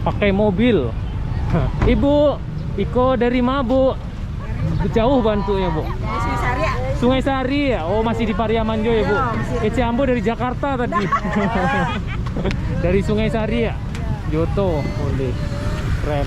pakai mobil. Ibu, Iko dari mana, Bu? Jauh bantu ya, Bu? Sungai Sari. Sungai Sari ya? Oh, masih di Pariaman juga ya, Bu? Ece Ambo dari Jakarta tadi. Dari Sungai Sari ya? Joto, boleh. Keren.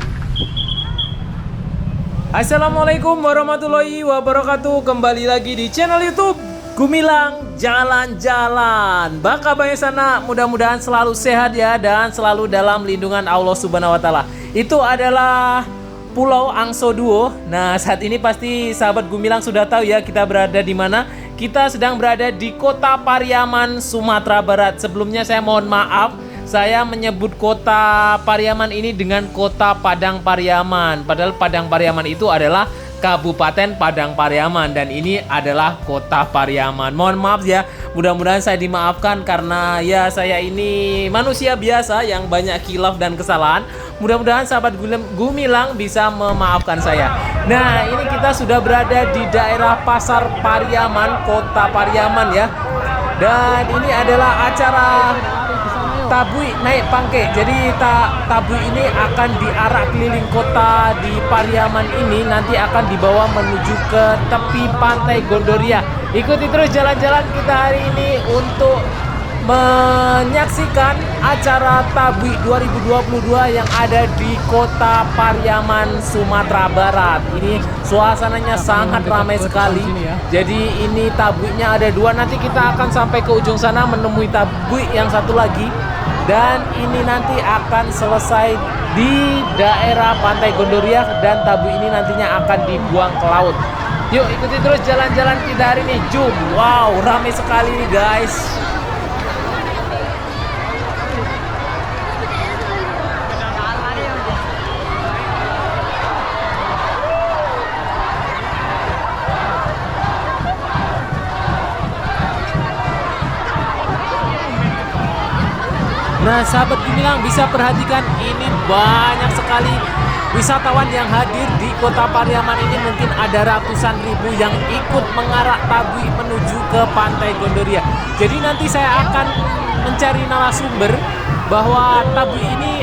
Assalamualaikum warahmatullahi wabarakatuh. Kembali lagi di channel YouTube Gumilang Jalan-Jalan. Baka banyak sana, mudah-mudahan selalu sehat ya, dan selalu dalam lindungan Allah Subhanahu wa Ta'ala. Itu adalah Pulau Angso Duo. Nah, saat ini pasti sahabat Gumilang sudah tahu ya kita berada di mana. Kita sedang berada di Kota Pariaman, Sumatera Barat. Sebelumnya saya mohon maaf, saya menyebut Kota Pariaman ini dengan Kota Padang Pariaman. Padahal Padang Pariaman itu adalah Kabupaten Padang Pariaman, dan ini adalah Kota Pariaman. Mohon maaf ya, mudah-mudahan saya dimaafkan karena ya saya ini manusia biasa yang banyak khilaf dan kesalahan. Mudah-mudahan sahabat Gumilang bisa memaafkan saya. Nah, ini kita sudah berada di daerah Pasar Pariaman, Kota Pariaman ya. Dan ini adalah acara Tabui naik pangke. Jadi tabui ini akan diarak keliling kota di Pariaman ini, nanti akan dibawa menuju ke tepi pantai Gondoria. Ikuti terus jalan-jalan kita hari ini untuk menyaksikan acara Tabui 2022 yang ada di Kota Pariaman, Sumatera Barat. Ini suasananya sangat ramai sekali. Jadi ini tabuinya ada dua. Nanti kita akan sampai ke ujung sana menemui tabui yang satu lagi. Dan ini nanti akan selesai di daerah Pantai Gondoria, dan tabu ini nantinya akan dibuang ke laut. Yuk ikuti terus jalan-jalan kita hari ini. Jom. Wow, ramai sekali nih guys. Nah, sahabat Gumilang bisa perhatikan ini banyak sekali wisatawan yang hadir di Kota Pariaman ini. Mungkin ada ratusan ribu yang ikut mengarak tabui menuju ke Pantai Gondoria. Jadi nanti saya akan mencari narasumber bahwa tabui ini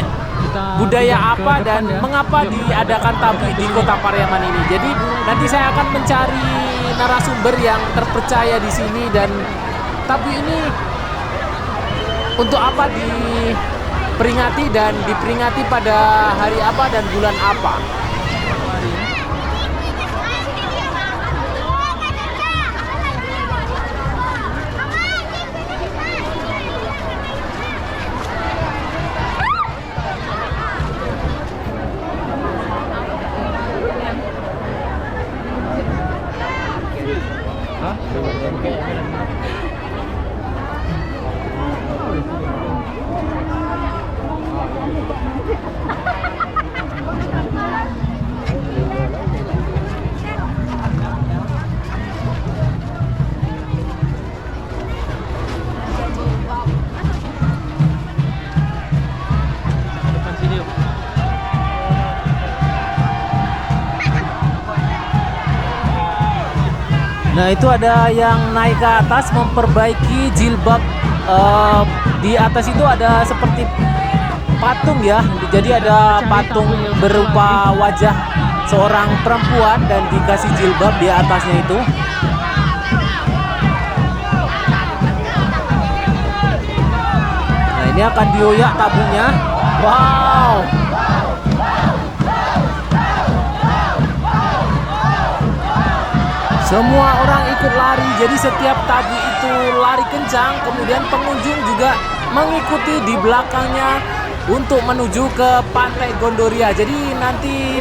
budaya apa dan mengapa diadakan tabui di Kota Pariaman ini. Jadi nanti saya akan mencari narasumber yang terpercaya di sini, dan tabui ini untuk apa diperingati dan diperingati pada hari apa dan bulan apa. Nah, itu ada yang naik ke atas memperbaiki jilbab. Di atas itu ada seperti patung ya. Jadi ada patung berupa wajah seorang perempuan dan dikasih jilbab di atasnya itu. Nah, ini akan dioyak tabungnya. Wow. Semua orang ikut lari, jadi setiap tabu itu lari kencang, kemudian pengunjung juga mengikuti di belakangnya untuk menuju ke Pantai Gondoria. Jadi nanti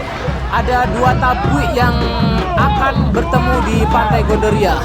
ada dua tabu yang akan bertemu di Pantai Gondoria.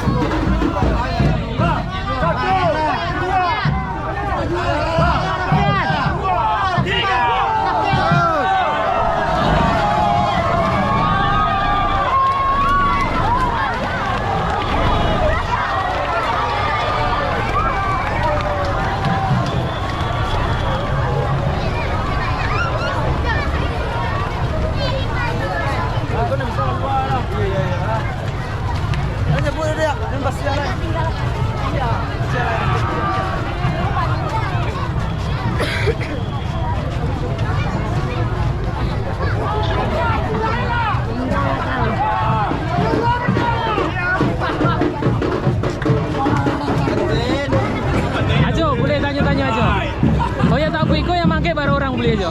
Jo?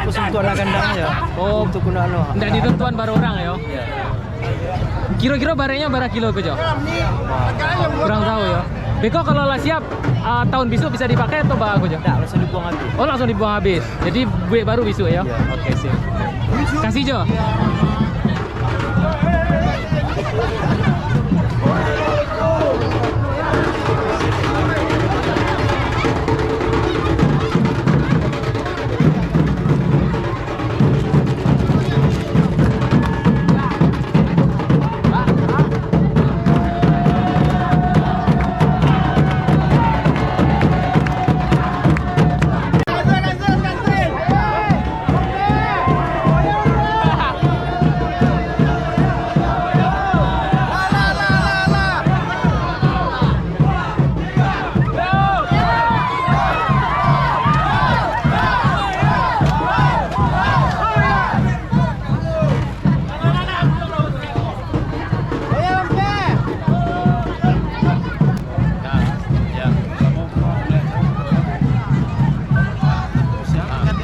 Terus untuk anak kandang ya. Oh, Untuk guna anu. ndak ditentuan baru orang ya? Ya. Kira-kira barangnya berapa kilo ke Jo? Kurang tahu ya. Beko kalau lah siap tahun bisu bisa dipakai atau bah Jo? Enggak, langsung dibuang habis. Oh langsung dibuang habis. Jadi buih baru bisu ya? Iya. Oke sip. Kasih Jo.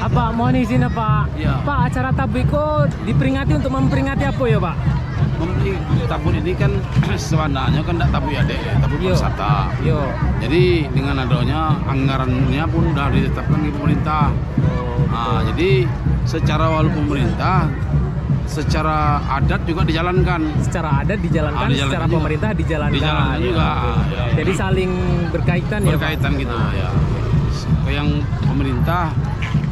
Pak, mohon izin ya Pak. Ya. Pak, acara tabiko diperingati untuk memperingati apa ya Pak? Membeli tabur ini kan sebenarnya kan tidak tabur ya deh, tabur Yo. wisata. Yo. Jadi dengan adanya anggarannya pun sudah ditetapkan di pemerintah. Nah, jadi secara walaupun pemerintah, secara adat juga dijalankan. Secara adat dijalankan, Dijalankan secara juga. pemerintah dijalankan. Dijalankan juga. Ya. Jadi saling berkaitan ya Pak? Berkaitan gitu ya. Yang pemerintah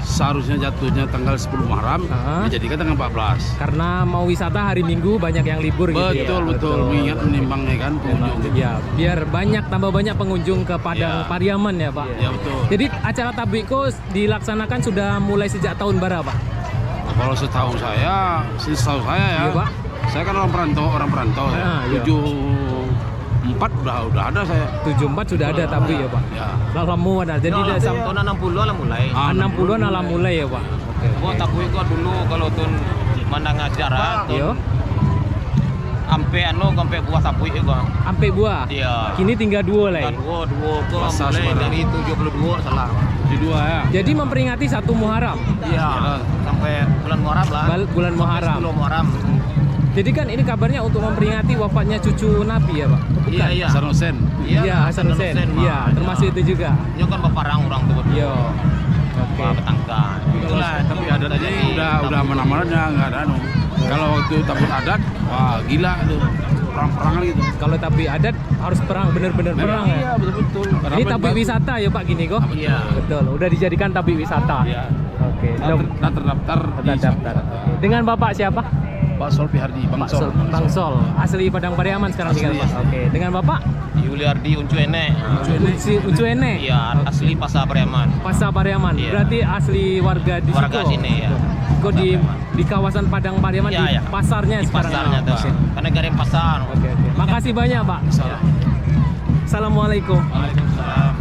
seharusnya jatuhnya tanggal 10 Muharram, dijadikan tanggal 14. Karena mau wisata hari Minggu banyak yang libur gitu ya. Betul, betul. Mengingat menimbangnya kan pengunjung. Ya, biar tambah banyak pengunjung ke Padang Ya. Pariaman ya Pak. Ya betul. Jadi acara tabiko dilaksanakan sudah mulai sejak tahun berapa Pak? Kalau setahu saya ya, Iya, Pak. saya kan orang perantau ya. Ah, iya. 74 udah ada saya. 74 sudah ada tapi ya Pak. Ya. Lama ada. Jadi udah tahun 60 lah mulai. 60-an ala mulai ya Pak. Oke. Gua takui gua dulu kalau tahun mandang acara Yo, sampai buah tapui gua. sampai buah. Iya. Kini tinggal dua lah. Kan dua gua Masa mulai sebarang. dari 72 salah. Di dua ya. Jadi memperingati 1 Muharram. Iya. Sampai bulan Muharram lah. Bulan Muharram. 10 Muharram. Jadi kan ini kabarnya untuk memperingati wafatnya cucu Nabi ya Pak? Iya, iya. Hasan Hussein. Iya, Hasan Hussein. Iya, termasuk itu juga. Ini kan baparang orang tuh. Yo. Oke. Pak Petangka. Itulah Tapi adat aja udah mana-mana nggak ada anu. Kalau waktu tabur adat, wah gila tuh. Perang-perangan gitu. Kalau tapi adat harus perang, bener-bener perang ya. Iya, betul-betul. Ini tabik wisata ya Pak gini kok? Iya. Betul, udah dijadikan tabik wisata. Iya. Oke. Nah, terdaftar di Terdaftar. Oke. Dengan Bapak siapa? Pak Solpi Hardi, Bang Pak Sol. Bang Sol. Asli Padang Pariaman sekarang tinggal Pak. Oke. Dengan Bapak? Yuliardi Uncu Ene. Uncu Ene. Iya, asli Pasar Pariaman. Pasar Pariaman. Iya. Berarti asli warga di Warga situ. sini ya. Kok di kawasan Padang Pariaman Iya, di iya. pasarnya Di sekarang. pasarnya tuh. Oke. Karena garing pasar. Oke. Makasih banyak Pak. Assalamualaikum. Waalaikumsalam.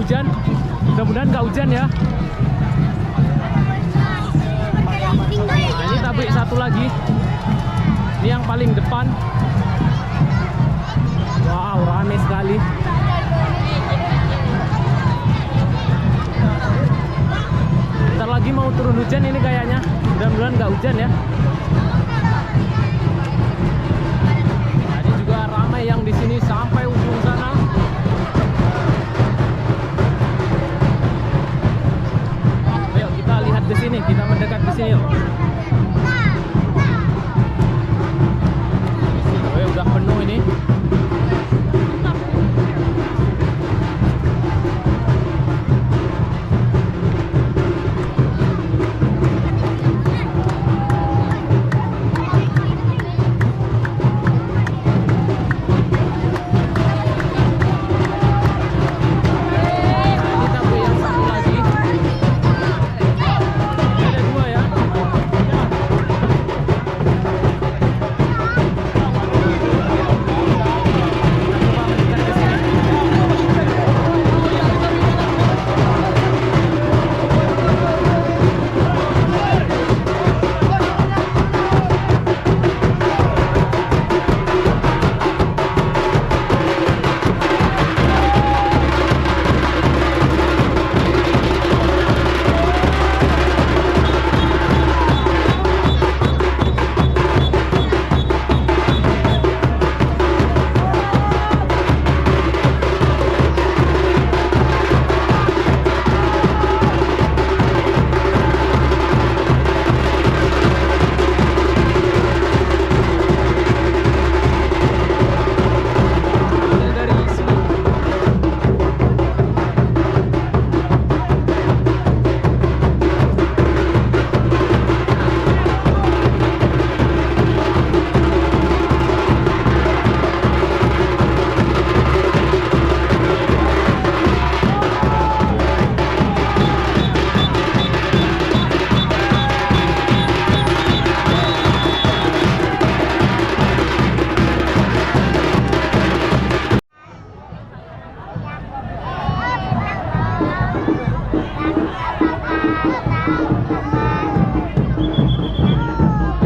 hujan. Mudah-mudahan nggak hujan ya. Nah, ini tabrik satu lagi. Ini yang paling depan. Wow, rame sekali. Bentar lagi mau turun hujan ini kayaknya. Mudah-mudahan nggak hujan ya. Tadi juga ramai yang di sini sampai ujung sana. Ayo kita lihat ke sini, kita mendekat ke sini yuk. Oh, udah penuh ini.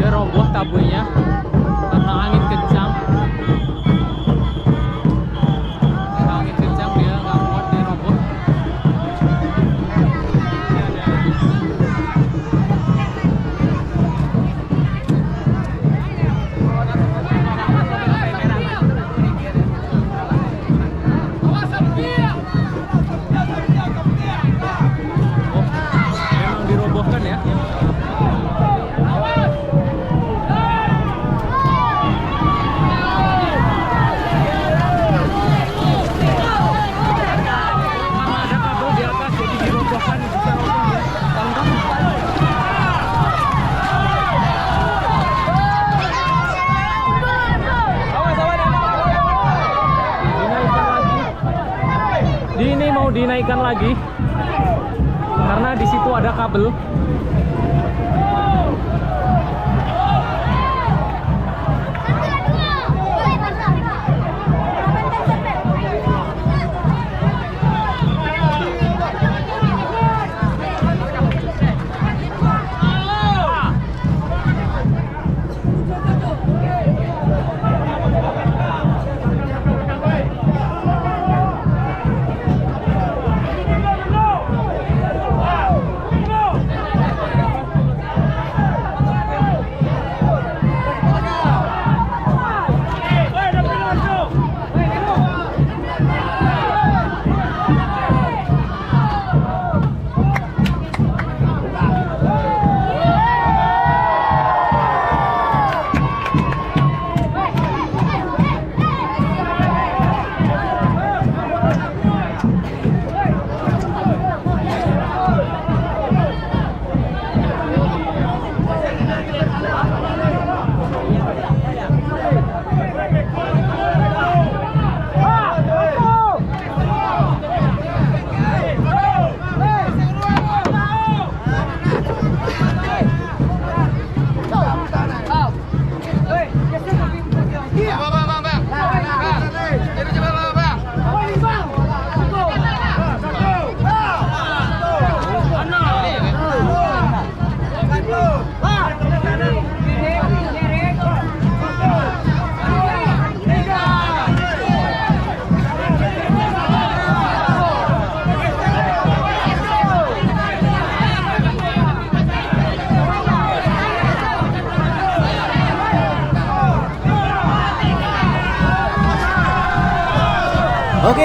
Dia roboh tabunya karena angin kencang. Karena angin kencang dia nggak kuat, dia roboh. Oh, memang dirobohkan ya. Ada kabel di atas jadi dirobohkan, bisa roboh ya. Dinaikkan lagi. Ini mau dinaikkan lagi karena di situ ada kabel.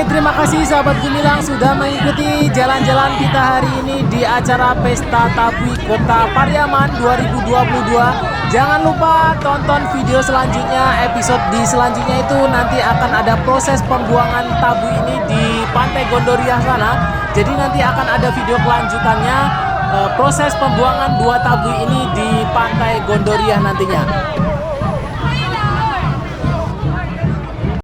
terima kasih sahabat Gumilang sudah mengikuti jalan-jalan kita hari ini di acara Pesta Tabui Kota Pariaman 2022. Jangan lupa tonton video selanjutnya, episode di selanjutnya itu nanti akan ada proses pembuangan tabu ini di Pantai Gondoriah sana. Jadi nanti akan ada video kelanjutannya, proses pembuangan 2 tabu ini di Pantai Gondoriah nantinya.